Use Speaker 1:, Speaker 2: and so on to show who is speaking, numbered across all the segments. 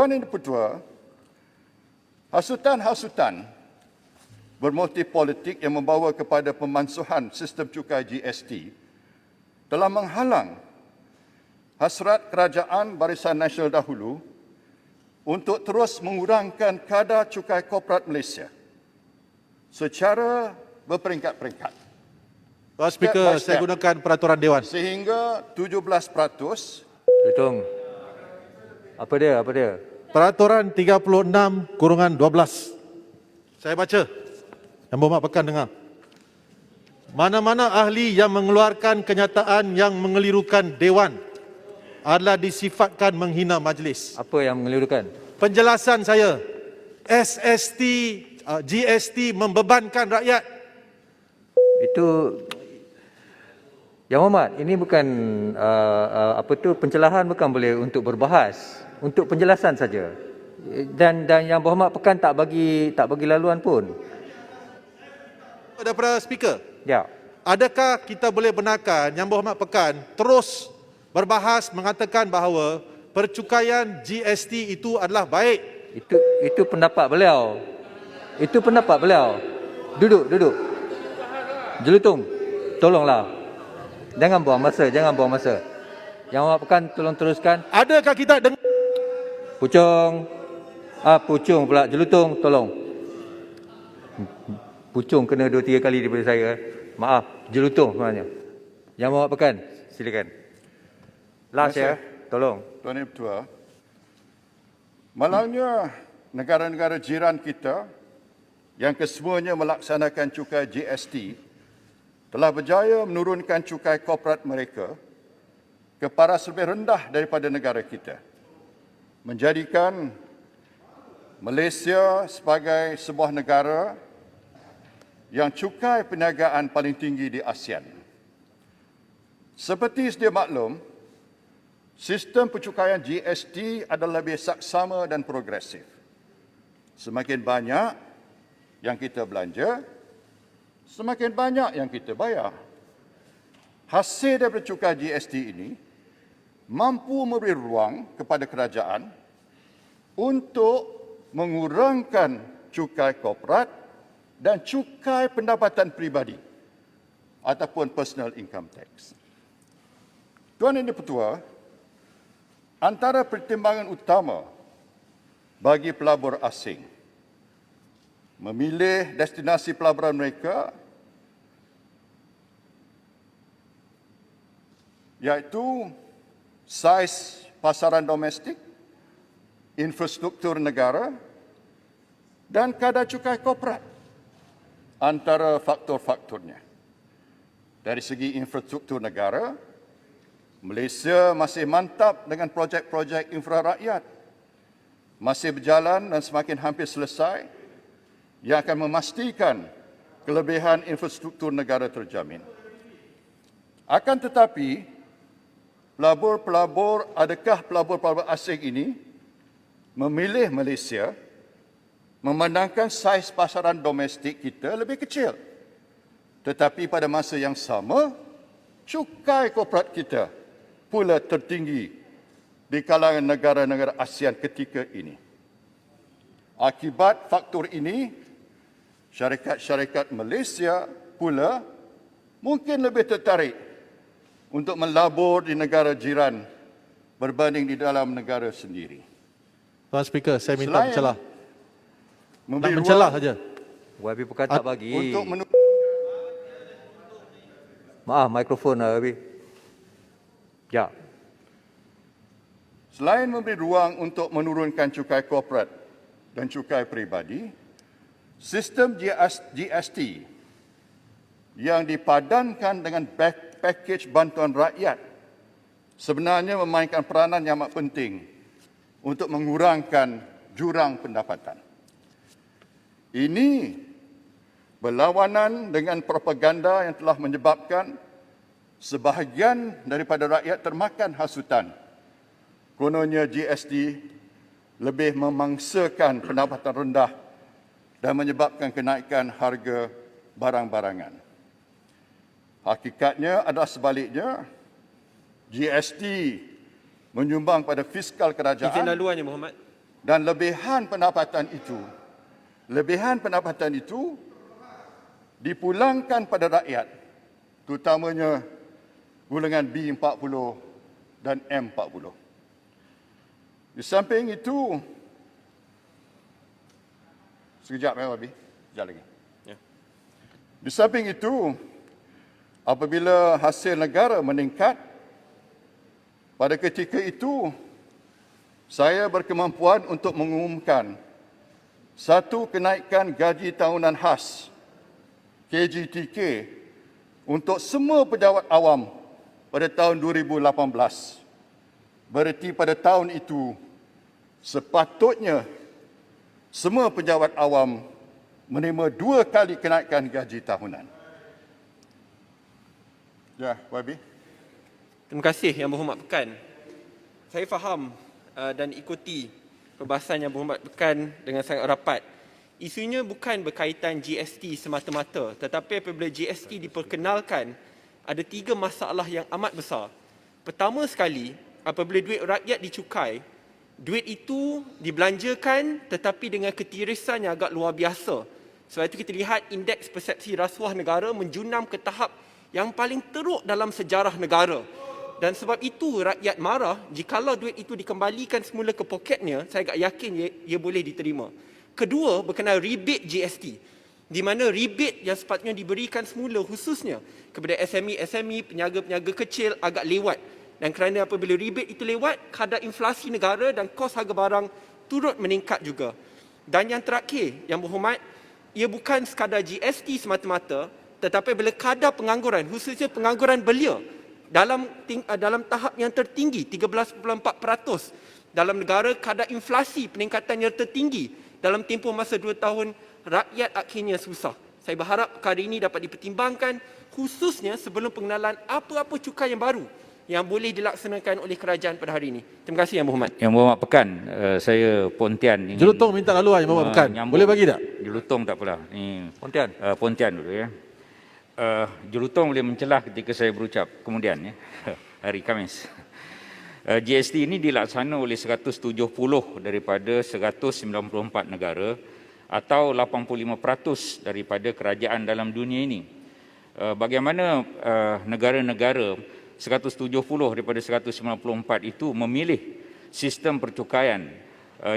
Speaker 1: Tuan Yang Dipertua, hasutan-hasutan bermotif politik yang membawa kepada pemansuhan sistem cukai GST telah menghalang hasrat kerajaan Barisan Nasional dahulu untuk terus mengurangkan kadar cukai korporat Malaysia secara berperingkat-peringkat.
Speaker 2: Tuan Speaker, saya gunakan peraturan Dewan.
Speaker 1: Sehingga 17%.
Speaker 3: Hitung. Apa dia?
Speaker 2: Peraturan 36/12. Saya baca. Yang berhormat pekan dengar. Mana-mana ahli yang mengeluarkan kenyataan yang mengelirukan Dewan adalah disifatkan menghina majlis.
Speaker 3: Apa yang mengelirukan?
Speaker 2: Penjelasan saya, GST membebankan rakyat.
Speaker 3: Itu Yang Hormat, ini bukan pencelahan, bukan boleh untuk berbahas, untuk penjelasan saja. Dan Yang Berhormat Pekan tak bagi laluan pun.
Speaker 2: Daripada Speaker,
Speaker 3: Ya.
Speaker 2: adakah kita boleh benarkan Yang Berhormat Pekan terus berbahas mengatakan bahawa percukaian GST itu adalah baik?
Speaker 3: Itu pendapat beliau. Itu pendapat beliau. Duduk. Jelutung, tolonglah. Jangan buang masa. Yang Berhormat Pekan, tolong teruskan.
Speaker 2: Adakah kita dengar?
Speaker 3: Pucung pula. Jelutung, tolong. Pucung kena 2-3 kali daripada saya. Maaf, jelutung sebenarnya. Yang Berhormat Pekan, silakan. Last ya, tolong.
Speaker 1: Tuan Yang Dipertua, malangnya negara-negara jiran kita yang kesemuanya melaksanakan cukai GST telah berjaya menurunkan cukai korporat mereka ke paras lebih rendah daripada negara kita, menjadikan Malaysia sebagai sebuah negara yang cukai perniagaan paling tinggi di ASEAN. Seperti sedia maklum, sistem pencukaian GST adalah lebih saksama dan progresif. Semakin banyak yang kita belanja, semakin banyak yang kita bayar. Hasil daripada cukai GST ini mampu memberi ruang kepada kerajaan untuk mengurangkan cukai korporat dan cukai pendapatan peribadi ataupun personal income tax. Tuan Yang Dipertua, antara pertimbangan utama bagi pelabur asing memilih destinasi pelaburan mereka iaitu saiz pasaran domestik, infrastruktur negara dan kadar cukai korporat antara faktor-faktornya. Dari segi infrastruktur negara, Malaysia masih mantap dengan projek-projek infra rakyat, masih berjalan dan semakin hampir selesai, yang akan memastikan kelebihan infrastruktur negara terjamin. Akan tetapi, adakah pelabur-pelabur asing ini memilih Malaysia memandangkan saiz pasaran domestik kita lebih kecil, tetapi pada masa yang sama, cukai korporat kita pula tertinggi di kalangan negara-negara ASEAN ketika ini. Akibat faktor ini, syarikat-syarikat Malaysia pula mungkin lebih tertarik untuk melabur di negara jiran berbanding di dalam negara sendiri.
Speaker 2: Tuan Speaker, saya minta mencelah. Nak
Speaker 1: Memberi
Speaker 2: mencelah
Speaker 1: ruang
Speaker 2: saja.
Speaker 3: YB Pekan tak bagi.
Speaker 1: untuk
Speaker 3: Maaf, mikrofon YB. Ya.
Speaker 1: Selain memberi ruang untuk menurunkan cukai korporat dan cukai peribadi, sistem GST yang dipadankan dengan pakej bantuan rakyat sebenarnya memainkan peranan yang amat penting untuk mengurangkan jurang pendapatan. Ini berlawanan dengan propaganda yang telah menyebabkan sebahagian daripada rakyat termakan hasutan. Kononnya GST lebih memangsakan pendapatan rendah dan menyebabkan kenaikan harga barang-barangan. Hakikatnya adalah sebaliknya, GST menyumbang pada fiskal kerajaan.
Speaker 4: Izin laluan, Yang Berhormat.
Speaker 1: Dan lebihan pendapatan itu dipulangkan pada rakyat, terutamanya golongan B40 dan M40. Di samping itu, sekejap Wabi, sekejap lagi. Di samping itu, apabila hasil negara meningkat, pada ketika itu, saya berkemampuan untuk mengumumkan satu kenaikan gaji tahunan khas KGTK untuk semua pejabat awam pada tahun 2018. Berarti pada tahun itu sepatutnya semua pejabat awam menerima 2 kali kenaikan gaji tahunan. Ya, Wabi.
Speaker 4: Terima kasih Yang Berhormat Pekan. Saya faham dan ikuti perbahasan Yang Berhormat Pekan dengan sangat rapat. Isunya bukan berkaitan GST semata-mata, tetapi apabila GST diperkenalkan, ada 3 masalah yang amat besar. Pertama sekali, apabila duit rakyat dicukai, duit itu dibelanjakan tetapi dengan ketirisan yang agak luar biasa. Sebab itu kita lihat indeks persepsi rasuah negara menjunam ke tahap yang paling teruk dalam sejarah negara. Dan sebab itu rakyat marah jikalau duit itu dikembalikan semula ke poketnya, saya agak yakin ia boleh diterima. Kedua, berkenaan rebate GST, di mana rebate yang sepatutnya diberikan semula khususnya kepada SME, peniaga-peniaga kecil agak lewat. Dan kerana apabila rebate itu lewat, kadar inflasi negara dan kos harga barang turut meningkat juga. Dan yang terakhir, Yang Berhormat, ia bukan sekadar GST semata-mata, tetapi bila kadar pengangguran, khususnya pengangguran belia, dalam tahap yang tertinggi 13.4%. Dalam negara kadar inflasi peningkatan yang tertinggi dalam tempoh masa 2 tahun, rakyat akhirnya susah. Saya berharap perkara ini dapat dipertimbangkan khususnya sebelum pengenalan apa-apa cukai yang baru yang boleh dilaksanakan oleh kerajaan pada hari ini. Terima kasih Yang Berhormat.
Speaker 5: Yang Berhormat Pekan, saya Pontian ingin
Speaker 2: Jelutong minta laluan Yang Berhormat Pekan. Boleh bagi tak?
Speaker 5: Jelutong tak apalah. Ni
Speaker 3: Pontian.
Speaker 5: Pontian dulu ya. Jelutong boleh mencelah ketika saya berucap kemudian ya. Hari Khamis. GST ini dilaksana oleh 170 daripada 194 negara atau 85% daripada kerajaan dalam dunia ini. Bagaimana negara-negara 170 daripada 194 itu memilih sistem percukaian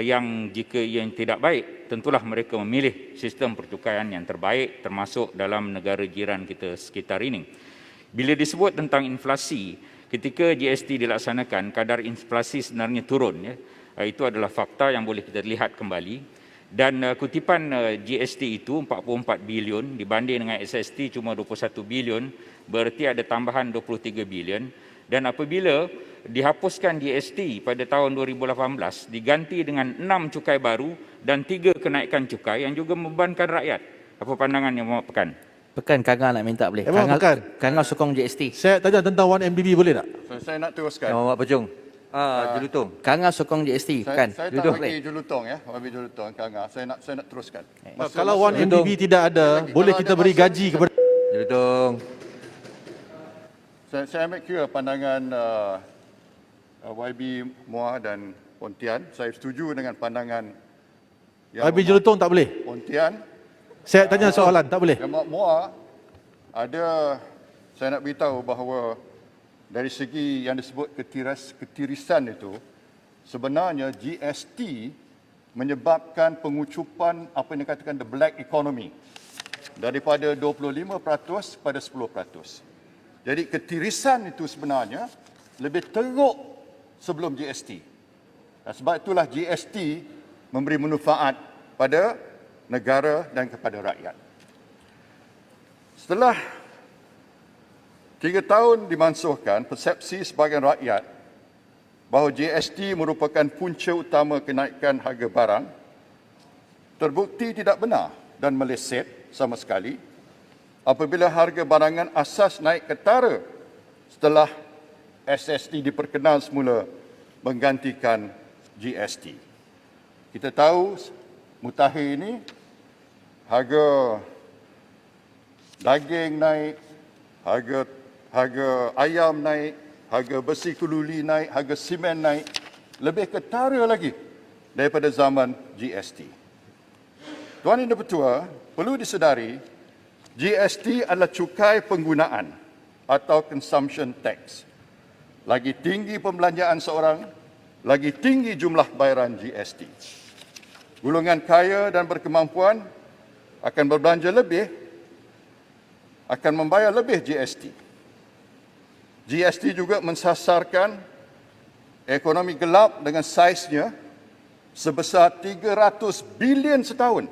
Speaker 5: yang jika yang tidak baik, tentulah mereka memilih sistem percukaian yang terbaik termasuk dalam negara jiran kita sekitar ini. Bila disebut tentang inflasi, ketika GST dilaksanakan, kadar inflasi sebenarnya turun. Ya. Itu adalah fakta yang boleh kita lihat kembali. Dan kutipan GST itu 44 bilion dibanding dengan SST cuma 21 bilion, berarti ada tambahan 23 bilion. Dan apabila dihapuskan GST pada tahun 2018, diganti dengan 6 cukai baru dan 3 kenaikan cukai yang juga membebankan rakyat. Apa pandangan Yang Berhormat Pekan?
Speaker 6: Pekan Kangal nak minta boleh.
Speaker 2: Yang Berhormat Pekan.
Speaker 6: Kangal sokong GST.
Speaker 2: Saya tanya tentang 1MDB boleh tak?
Speaker 1: Saya nak teruskan.
Speaker 3: Yang Berhormat Pejung. Jelutong.
Speaker 6: Kangal sokong GST. Pekan.
Speaker 1: Saya tak bagi Jelutong ya, Wabi Jelutong, Kanga. Saya nak teruskan.
Speaker 2: Kalau 1MDB tidak ada, boleh kita beri gaji kepada
Speaker 3: Jelutong.
Speaker 1: Saya ambil kira pandangan YB Muar dan Pontian. Saya setuju dengan pandangan
Speaker 2: YB Jelutong tak boleh?
Speaker 1: Pontian.
Speaker 2: Saya tanya soalan, tak boleh?
Speaker 1: Yang Muar ada, saya nak beritahu bahawa dari segi yang disebut ketirisan itu, sebenarnya GST menyebabkan pengucupan apa yang dikatakan the black economy daripada 25% kepada 10%. Jadi ketirisan itu sebenarnya lebih teruk sebelum GST. Dan sebab itulah GST memberi manfaat pada negara dan kepada rakyat. Setelah 3 tahun dimansuhkan, persepsi sebahagian rakyat bahawa GST merupakan punca utama kenaikan harga barang terbukti tidak benar dan meleset sama sekali apabila harga barangan asas naik ketara setelah SST diperkenal semula menggantikan GST. Kita tahu mutakhir ini harga daging naik, harga ayam naik, harga besi keluli naik, harga simen naik, lebih ketara lagi daripada zaman GST. Tuan Yang Dipertua, perlu disedari GST adalah cukai penggunaan atau consumption tax. Lagi tinggi pembelanjaan seorang, lagi tinggi jumlah bayaran GST. Golongan kaya dan berkemampuan akan berbelanja lebih, akan membayar lebih GST. GST juga mensasarkan ekonomi gelap dengan saiznya sebesar 300 bilion setahun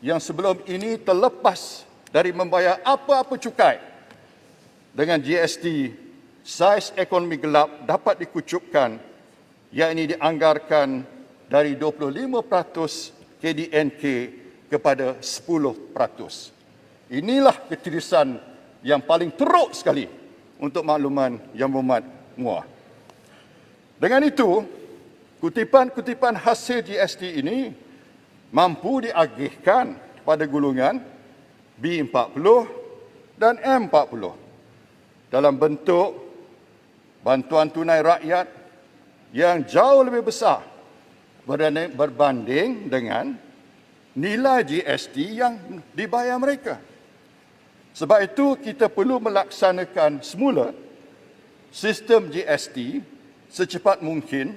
Speaker 1: yang sebelum ini terlepas dari membayar apa-apa cukai. Dengan GST, saiz ekonomi gelap dapat dikucupkan, yakni dianggarkan dari 25% KDNK kepada 10%. Inilah ketirisan yang paling teruk sekali untuk makluman Yang Berhormat Muar. Dengan itu, kutipan-kutipan hasil GST ini mampu diagihkan pada golongan B40 dan M40 dalam bentuk bantuan tunai rakyat yang jauh lebih besar berbanding dengan nilai GST yang dibayar mereka. Sebab itu kita perlu melaksanakan semula sistem GST secepat mungkin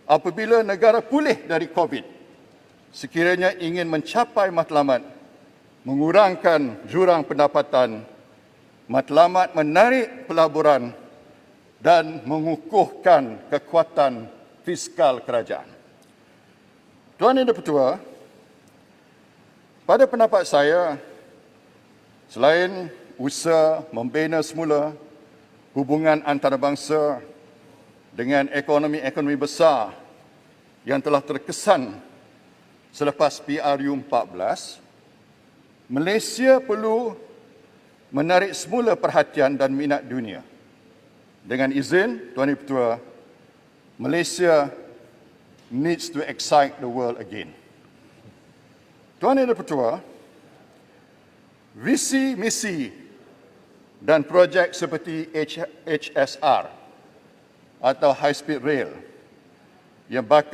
Speaker 1: apabila negara pulih dari COVID. Sekiranya ingin mencapai matlamat mengurangkan jurang pendapatan, matlamat menarik pelaburan dan mengukuhkan kekuatan fiskal kerajaan. Tuan Yang Dipertua, pada pendapat saya, selain usaha membina semula hubungan antarabangsa dengan ekonomi-ekonomi besar yang telah terkesan selepas PRU 14, Malaysia perlu menarik semula perhatian dan minat dunia. Dengan izin, Tuan Yang Dipertua, Malaysia needs to excite the world again. Tuan Yang Dipertua, visi misi dan projek seperti HSR atau High Speed Rail yang bakal